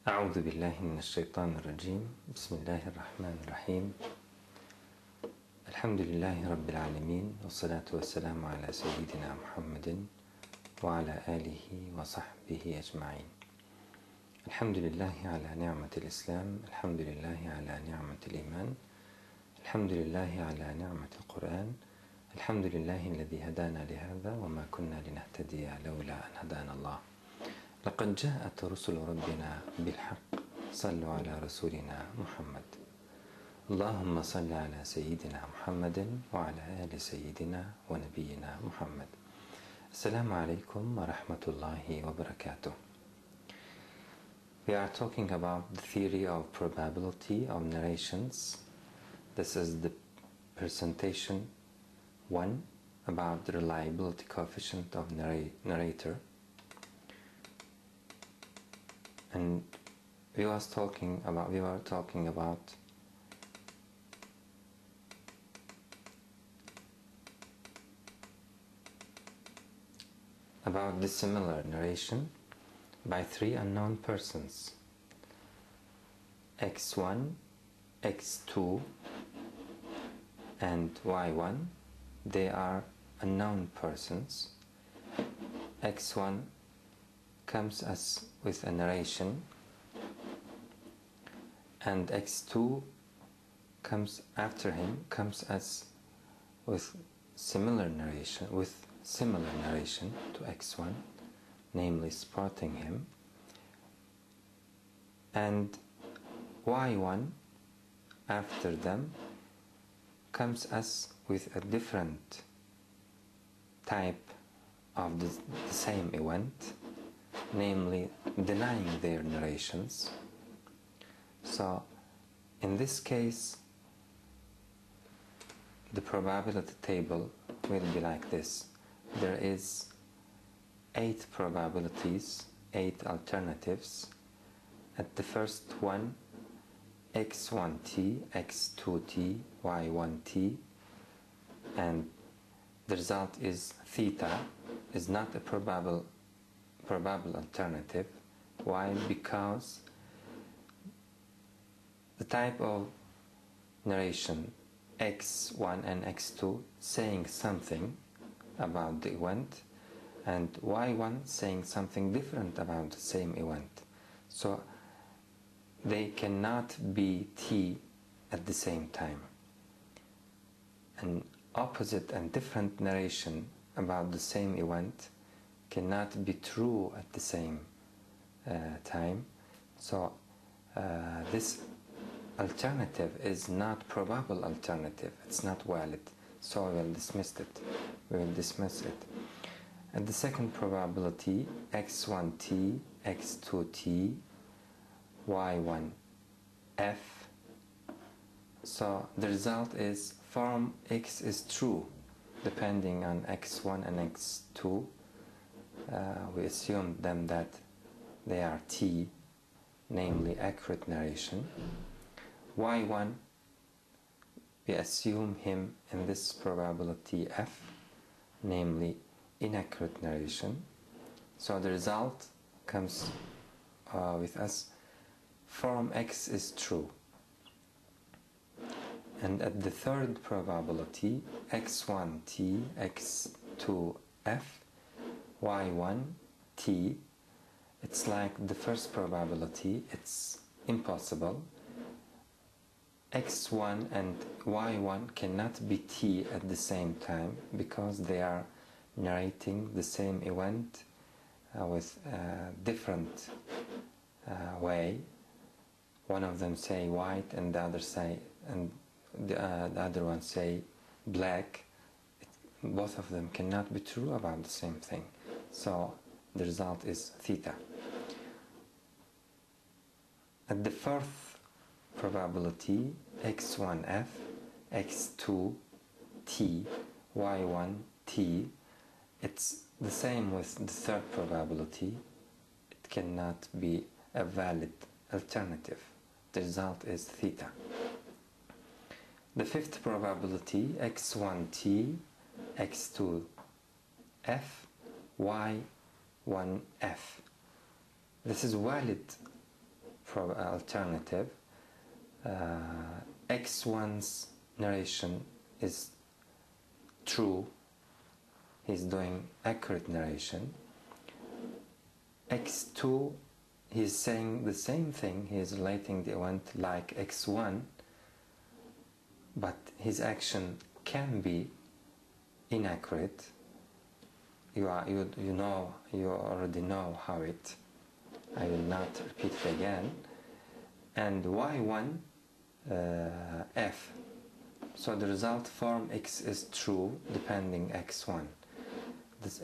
أعوذ بالله من الشيطان الرجيم بسم الله الرحمن الرحيم الحمد لله رب العالمين والصلاة والسلام على سيدنا محمد وعلى آله وصحبه أجمعين. الحمد لله على نعمة الإسلام، الحمد لله على نعمة الإيمان، الحمد لله على نعمة القرآن، الحمد لله الذي هدانا لهذا وما كنا لنهتدي لولا أن هدانا الله. لقد جاءت رسل ربنا بالحق، صلوا على رسولنا محمد. اللهم صل على سيدنا محمد وعلى آل سيدنا ونبينا محمد. السلام عليكم ورحمة الله وبركاته. We are talking about the theory of probability of narrations. This is the presentation 1 about the reliability coefficient of narrator. And we were talking about dissimilar narration by 3 unknown persons, x1, x2 and y1. They are unknown persons. x1 comes as with a narration, and x2 comes after him, comes as with similar narration to x1, namely supporting him, and y1 after them comes as with a different type of the same event, namely denying their narrations. So in this case the probability table will be like this. There is 8 probabilities, 8 alternatives. At the first one, x1t, x2t, y1t, and the result is theta is not a probable alternative. Why? Because the type of narration x1 and x2 saying something about the event, and y1 saying something different about the same event, so they cannot be t at the same time. An opposite and different narration about the same event cannot be true at the same time. So this alternative is not probable alternative. It's not valid. So we will dismiss it. And the second probability, x1t, x2t, y1f. So the result is form x is true depending on x1 and x2. We assume them that they are t, namely accurate narration. y1, we assume him in this probability f, namely inaccurate narration. So the result comes with us, form x is true. And at the third probability, x1t, x2f, y1t, it's like the first probability, it's impossible. x1 and y1 cannot be t at the same time because they are narrating the same event with a different way. One of them say white and the other say, and the other one say black. Both of them cannot be true about the same thing. So the result is theta. At the fourth probability, x1f, x2t, y1t, it's the same with the third probability. It cannot be a valid alternative. The result is theta. The fifth probability, x1t, x2f, y1f. This is valid alternative, X1's narration is true, he's doing accurate narration. X2, he's saying the same thing, he's relating the event like X1, but his action can be inaccurate. You already know how it, I will not repeat it again. And Y1 F, so the result form X is true depending X1.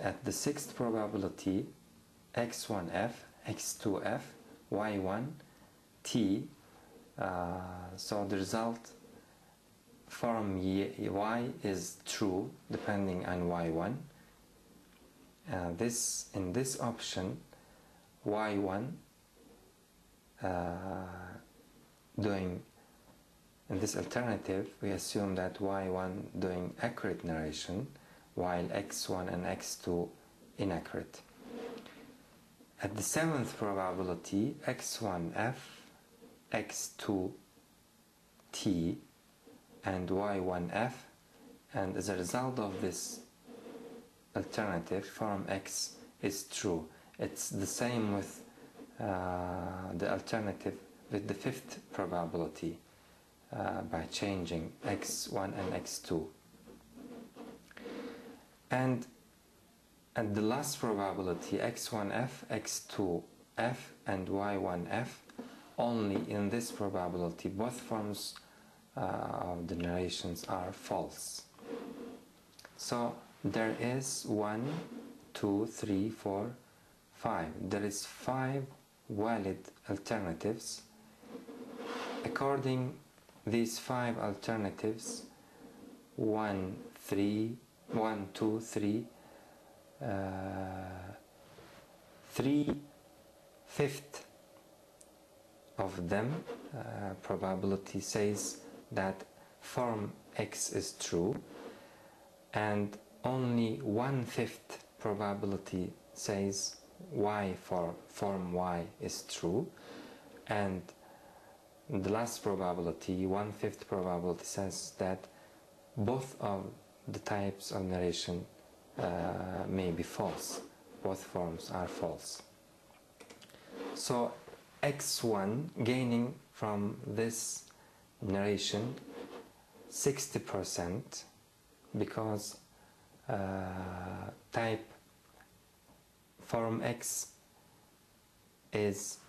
At the sixth probability, X1F, X2F, Y1 T, so the result form Y is true depending on Y1. In this option, Y1 doing, in this alternative, we assume that Y1 doing accurate narration while X1 and X2 inaccurate. At the seventh probability, X1F, X2T, and Y1F, and as a result of this alternative, form X is true. It's the same with the alternative with the fifth probability by changing X1 and X2. And at the last probability, X1F, X2F, and Y1F, only in this probability both forms of the narrations are false. So there is 1, 2, 3, 4, 5. There is 5 valid alternatives. According these 5 alternatives, 1, 2, 3, 3/5 of them probability says that form X is true, and only 1/5 probability says Y for form Y is true, and the last probability, 1/5 probability, says that both of the types of narration may be false. Both forms are false. So X1 gaining from this narration 60%, because type form X is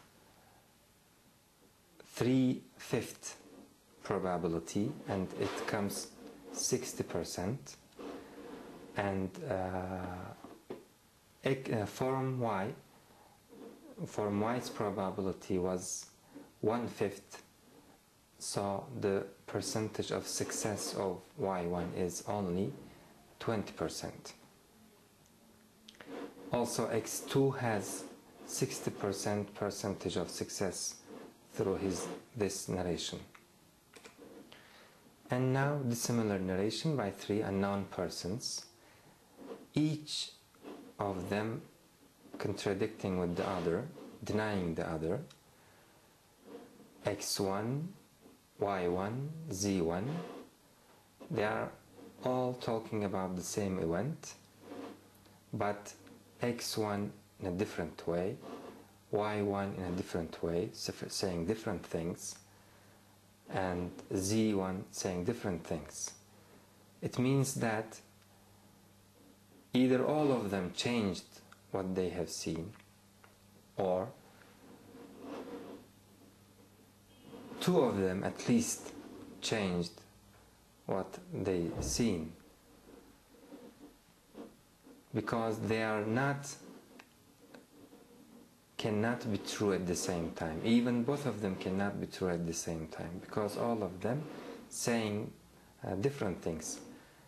3/5 probability and it comes 60%, and form Y's probability was 1/5, so the percentage of success of Y1 is only 20%. Also X2 has 60% percentage of success through this narration. And now the similar narration by 3 unknown persons, each of them contradicting with the other, denying the other. X1, Y1, Z1, they are all talking about the same event, but X1 in a different way, Y1 in a different way, saying different things, and Z1 saying different things. It means that either all of them changed what they have seen, or two of them at least changed what they seen, because they are cannot be true at the same time. Even both of them cannot be true at the same time, because all of them saying different things.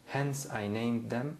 Hence I named them